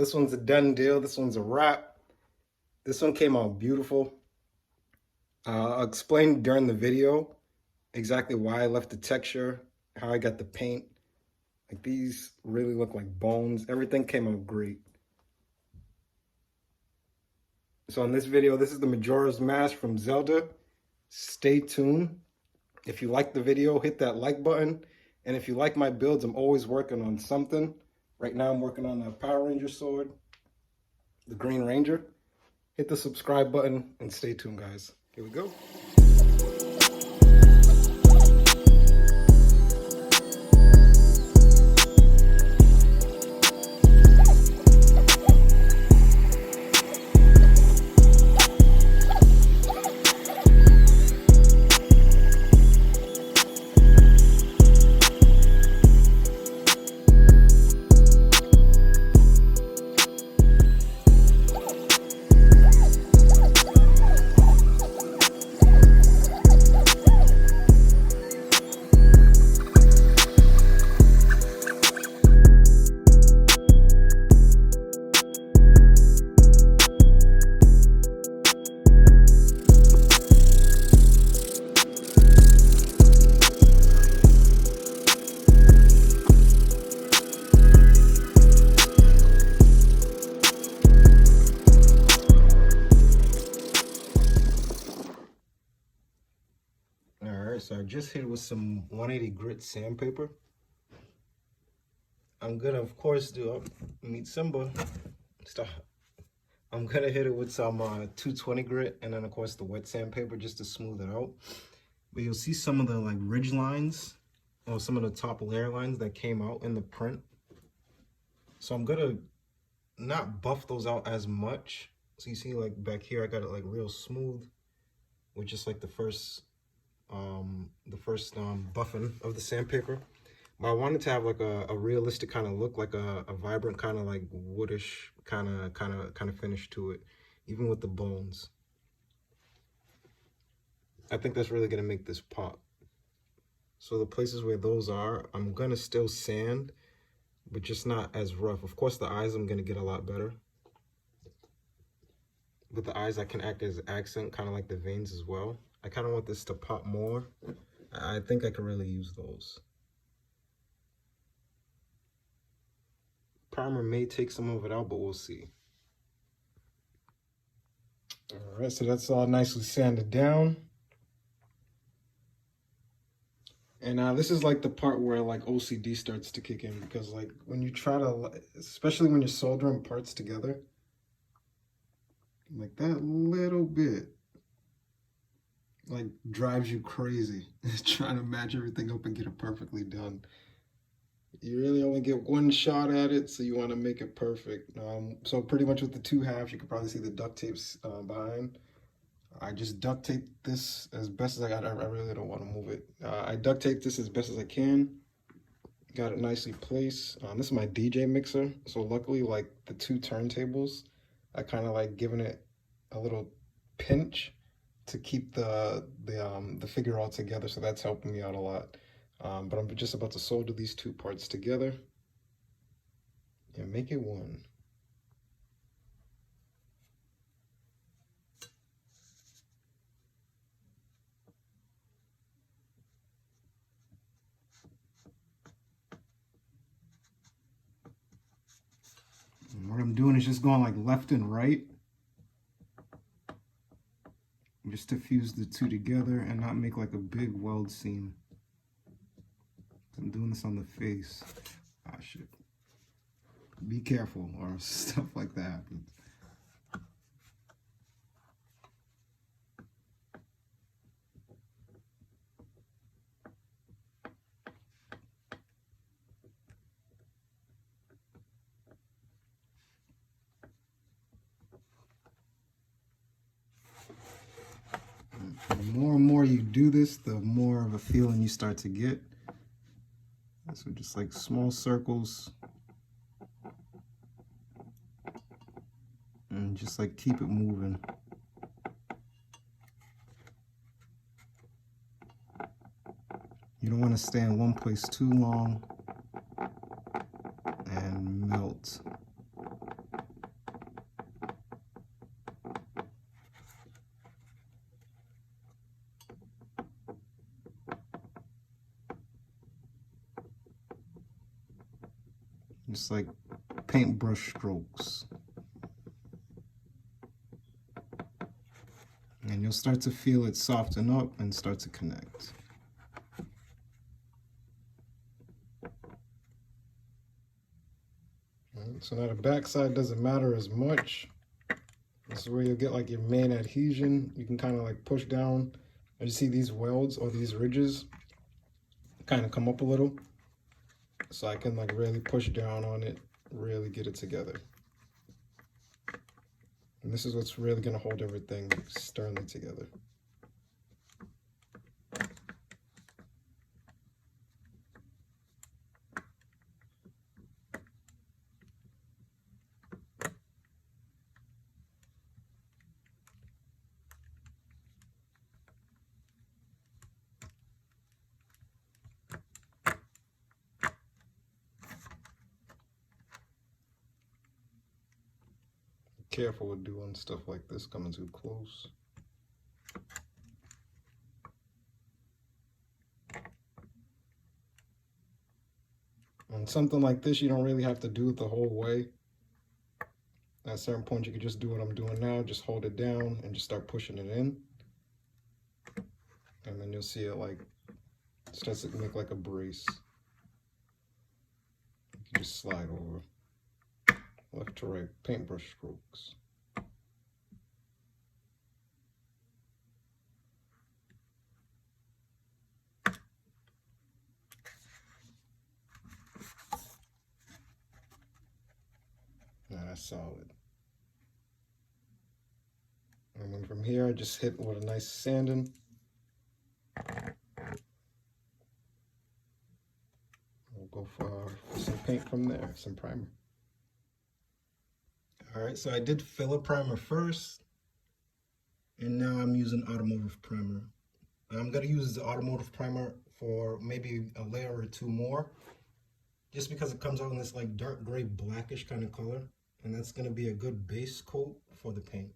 this one's a done deal. This one's a wrap. This one came out beautiful. I'll explain during the video exactly why I left the texture, how I got the paint. Like, these really look like bones. Everything came out great. So in this video, this is the Majora's Mask from Zelda. Stay tuned. If you like the video, hit that like button. And if you like my builds, I'm always working on something. Right now I'm working on a Power Ranger sword, the Green Ranger. Hit the subscribe button and stay tuned, guys. Here we go. So I just hit it with some 180 grit sandpaper. I'm gonna, of course, meet Simba. Stop. I'm gonna hit it with some 220 grit, and then of course the wet sandpaper just to smooth it out. But you'll see some of the like ridge lines, or some of the top layer lines that came out in the print. So I'm gonna not buff those out as much. So you see, like back here, I got it like real smooth with just like the first buffing of the sandpaper. But I wanted to have like a realistic kind of look, like a vibrant kind of like woodish kind of finish to it, even with the bones. I think that's really gonna make this pop. So the places where those are, I'm gonna still sand, but just not as rough. Of course, the eyes I'm gonna get a lot better. With the eyes, I can act as accent, kind of like the veins as well. I kind of want this to pop more. I think I can really use those. Primer may take some of it out, but we'll see. All right, so that's all nicely sanded down. And this is like the part where like OCD starts to kick in, because like when you try to, especially when you're soldering parts together, like that little bit like drives you crazy trying to match everything up and get it perfectly done. You really only get one shot at it, so you want to make it perfect. So pretty much with the two halves, you can probably see the duct tapes behind. I just duct taped this as best as I got. I really don't want to move it. I duct taped this as best as I can. Got it nicely placed. This is my DJ mixer, so luckily like the two turntables, I kind of like giving it a little pinch to keep the figure all together, so that's helping me out a lot. But I'm just about to solder these two parts together and make it one. And what I'm doing is just going like left and right, just to fuse the two together and not make like a big weld seam. I'm doing this on the face. Ah, shit. Be careful, or stuff like that happens. The more and more you do this, the more of a feeling you start to get. So just like small circles, and just like keep it moving. You don't want to stay in one place too long and melt. just like paintbrush strokes. And you'll start to feel it soften up and start to connect. Right, so now the back side doesn't matter as much. This is where you'll get like your main adhesion. You can kind of like push down. As you see these welds or these ridges kind of come up a little. So I can like really push down on it, really get it together. And this is what's really going to hold everything sternly together. Careful with doing stuff like this, coming too close. On something like this, you don't really have to do it the whole way. At a certain point, you can just do what I'm doing now, just hold it down and just start pushing it in. And then you'll see it like, starts to make like a brace. You can just slide over. Left to right, paintbrush strokes. Now that's solid. And then from here, I just hit with a nice sanding. We'll go for some paint from there, some primer. All right, so I did filler primer first, and now I'm using automotive primer. I'm gonna use the automotive primer for maybe a layer or two more, just because it comes out in this like dark gray blackish kind of color, and that's gonna be a good base coat for the paint.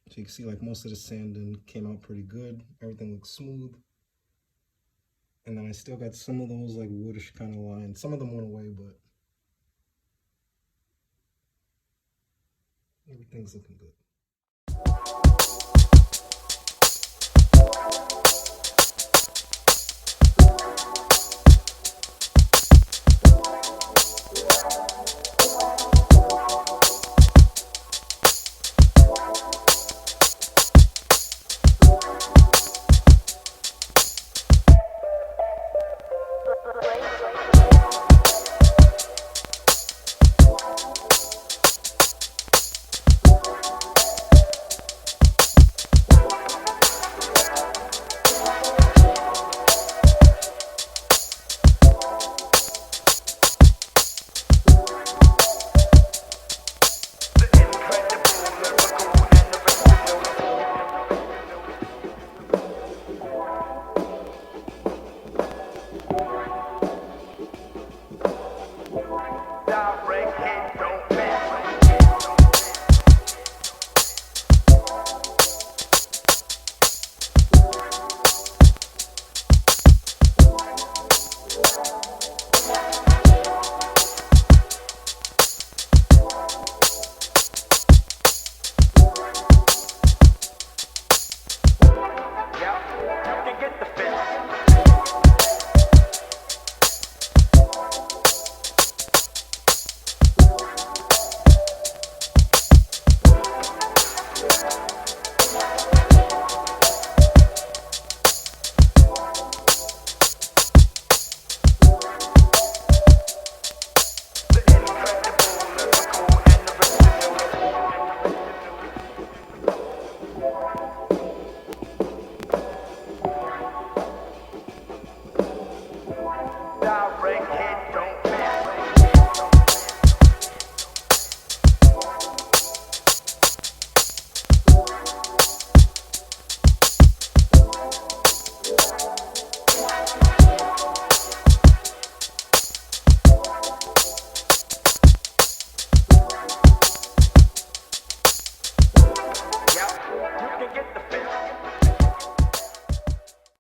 So you can see like most of the sanding came out pretty good. Everything looks smooth. And then I still got some of those like woodish kind of lines. Some of them went away, but everything's looking good.